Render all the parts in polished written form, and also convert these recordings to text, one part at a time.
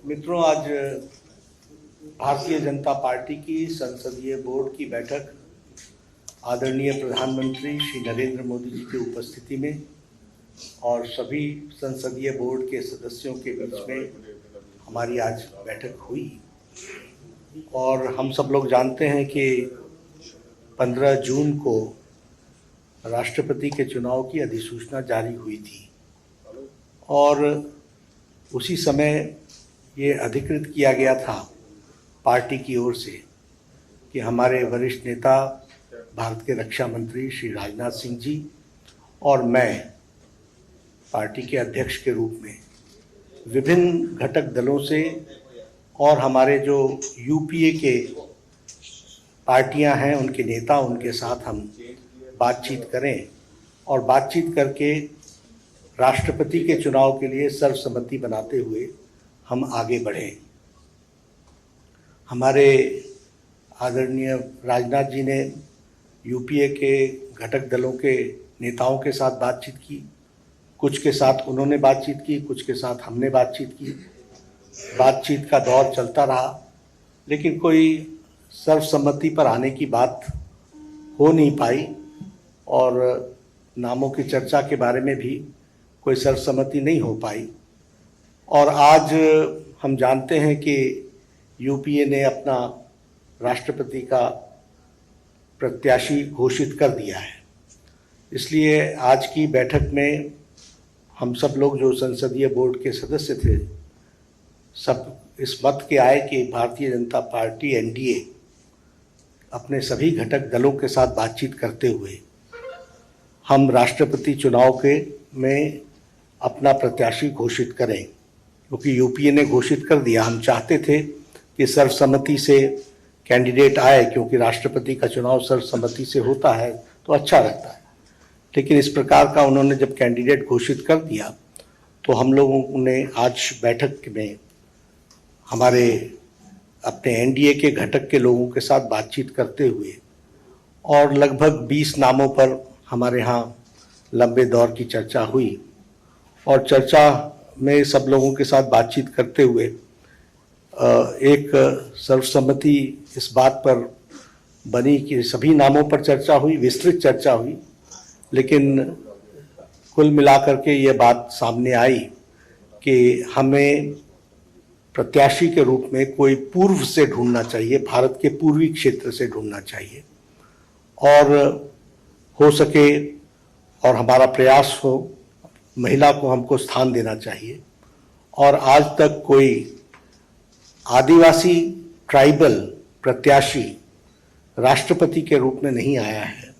मित्रों, आज भारतीय जनता पार्टी की संसदीय बोर्ड की बैठक आदरणीय प्रधानमंत्री श्री नरेंद्र मोदी जी की उपस्थिति में और सभी संसदीय बोर्ड के सदस्यों के बीच में हमारी आज बैठक हुई। और हम सब लोग जानते हैं कि 15 जून को राष्ट्रपति के चुनाव की अधिसूचना जारी हुई थी और उसी समय ये अधिकृत किया गया था पार्टी की ओर से कि हमारे वरिष्ठ नेता भारत के रक्षा मंत्री श्री राजनाथ सिंह जी और मैं पार्टी के अध्यक्ष के रूप में विभिन्न घटक दलों से और हमारे जो यूपीए के पार्टियां हैं उनके नेता उनके साथ हम बातचीत करें और बातचीत करके राष्ट्रपति के चुनाव के लिए सर्वसम्मति बनाते हुए हम आगे बढ़ें। हमारे आदरणीय राजनाथ जी ने यूपीए के घटक दलों के नेताओं के साथ बातचीत की, कुछ के साथ उन्होंने बातचीत की, कुछ के साथ हमने बातचीत की। बातचीत का दौर चलता रहा, लेकिन कोई सर्वसम्मति पर आने की बात हो नहीं पाई और नामों की चर्चा के बारे में भी कोई सर्वसम्मति नहीं हो पाई। और आज हम जानते हैं कि यूपीए ने अपना राष्ट्रपति का प्रत्याशी घोषित कर दिया है। इसलिए आज की बैठक में हम सब लोग जो संसदीय बोर्ड के सदस्य थे, सब इस मत के आए कि भारतीय जनता पार्टी एनडीए अपने सभी घटक दलों के साथ बातचीत करते हुए हम राष्ट्रपति चुनाव के में अपना प्रत्याशी घोषित करें, क्योंकि यूपीए ने घोषित कर दिया। हम चाहते थे कि सर्वसम्मति से कैंडिडेट आए, क्योंकि राष्ट्रपति का चुनाव सर्वसम्मति से होता है तो अच्छा रहता है। लेकिन इस प्रकार का उन्होंने जब कैंडिडेट घोषित कर दिया तो हम लोगों ने आज बैठक में हमारे अपने एनडीए के घटक के लोगों के साथ बातचीत करते हुए और लगभग 20 नामों पर हमारे यहाँ लंबे दौर की चर्चा हुई और चर्चा में सब लोगों के साथ बातचीत करते हुए एक सर्वसम्मति इस बात पर बनी कि सभी नामों पर चर्चा हुई, विस्तृत चर्चा हुई, लेकिन कुल मिलाकर के ये बात सामने आई कि हमें प्रत्याशी के रूप में कोई पूर्व से ढूंढना चाहिए, भारत के पूर्वी क्षेत्र से ढूंढना चाहिए और हो सके और हमारा प्रयास हो महिला को हमको स्थान देना चाहिए। और आज तक कोई आदिवासी ट्राइबल प्रत्याशी राष्ट्रपति के रूप में नहीं आया है,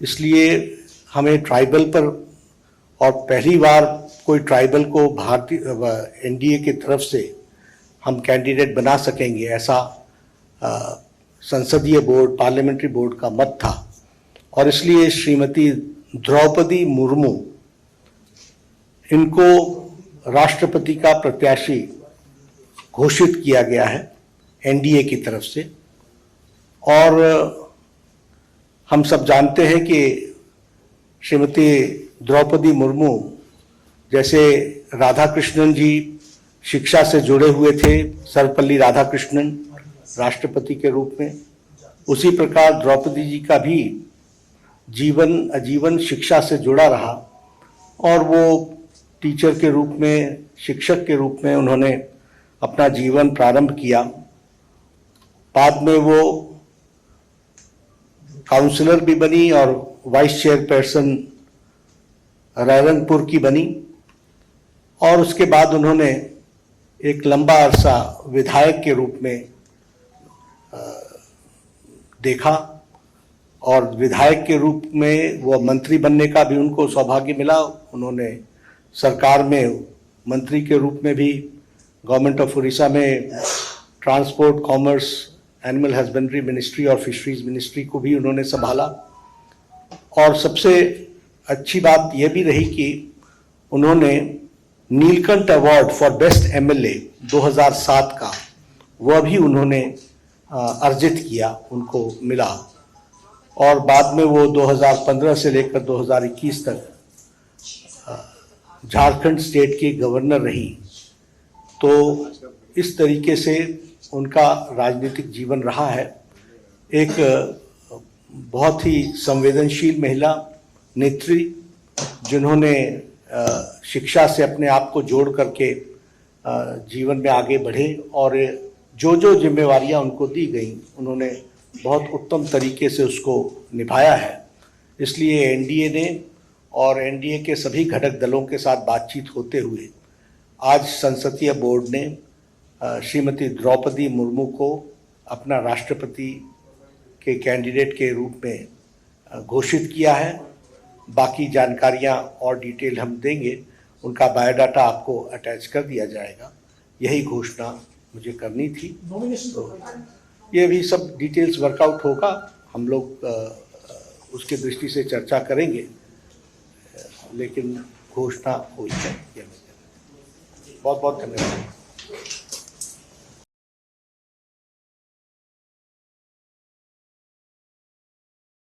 इसलिए हमें ट्राइबल पर और पहली बार कोई ट्राइबल को भारतीय एनडीए की तरफ से हम कैंडिडेट बना सकेंगे, ऐसा संसदीय बोर्ड पार्लियामेंट्री बोर्ड का मत था। और इसलिए श्रीमती द्रौपदी मुर्मू इनको राष्ट्रपति का प्रत्याशी घोषित किया गया है एनडीए की तरफ से। और हम सब जानते हैं कि श्रीमती द्रौपदी मुर्मू जैसे राधाकृष्णन जी शिक्षा से जुड़े हुए थे, सर्वपल्ली राधाकृष्णन राष्ट्रपति के रूप में, उसी प्रकार द्रौपदी जी का भी जीवन आजीवन शिक्षा से जुड़ा रहा और वो टीचर के रूप में, शिक्षक के रूप में उन्होंने अपना जीवन प्रारंभ किया। बाद में वो काउंसलर भी बनी और वाइस चेयरपर्सन रायरंगपुर की बनी और उसके बाद उन्होंने एक लंबा अरसा विधायक के रूप में देखा और विधायक के रूप में वो मंत्री बनने का भी उनको सौभाग्य मिला। उन्होंने सरकार में मंत्री के रूप में भी गवर्नमेंट ऑफ उड़ीसा में transport, commerce, animal husbandry ministry और फिशरीज मिनिस्ट्री को भी उन्होंने संभाला। और सबसे अच्छी बात यह भी रही कि उन्होंने Neelkanth award for best MLA 2007 का वह भी उन्होंने अर्जित किया, उनको मिला। और बाद में वो 2015 से लेकर 2021 तक झारखंड स्टेट की गवर्नर रही। तो इस तरीके से उनका राजनीतिक जीवन रहा है। एक बहुत ही संवेदनशील महिला नेत्री, जिन्होंने शिक्षा से अपने आप को जोड़ करके जीवन में आगे बढ़े और जो जो जिम्मेवारियां उनको दी गई उन्होंने बहुत उत्तम तरीके से उसको निभाया है। इसलिए एनडीए ने और एनडीए के सभी घटक दलों के साथ बातचीत होते हुए आज संसदीय बोर्ड ने श्रीमती द्रौपदी मुर्मू को अपना राष्ट्रपति के कैंडिडेट के रूप में घोषित किया है। बाकी जानकारियां और डिटेल हम देंगे, उनका बायोडाटा आपको अटैच कर दिया जाएगा। यही घोषणा मुझे करनी थी। तो ये भी सब डिटेल्स वर्कआउट होगा, हम लोग उसके दृष्टि से चर्चा करेंगे, लेकिन घोषणा हुई है। बहुत बहुत धन्यवाद।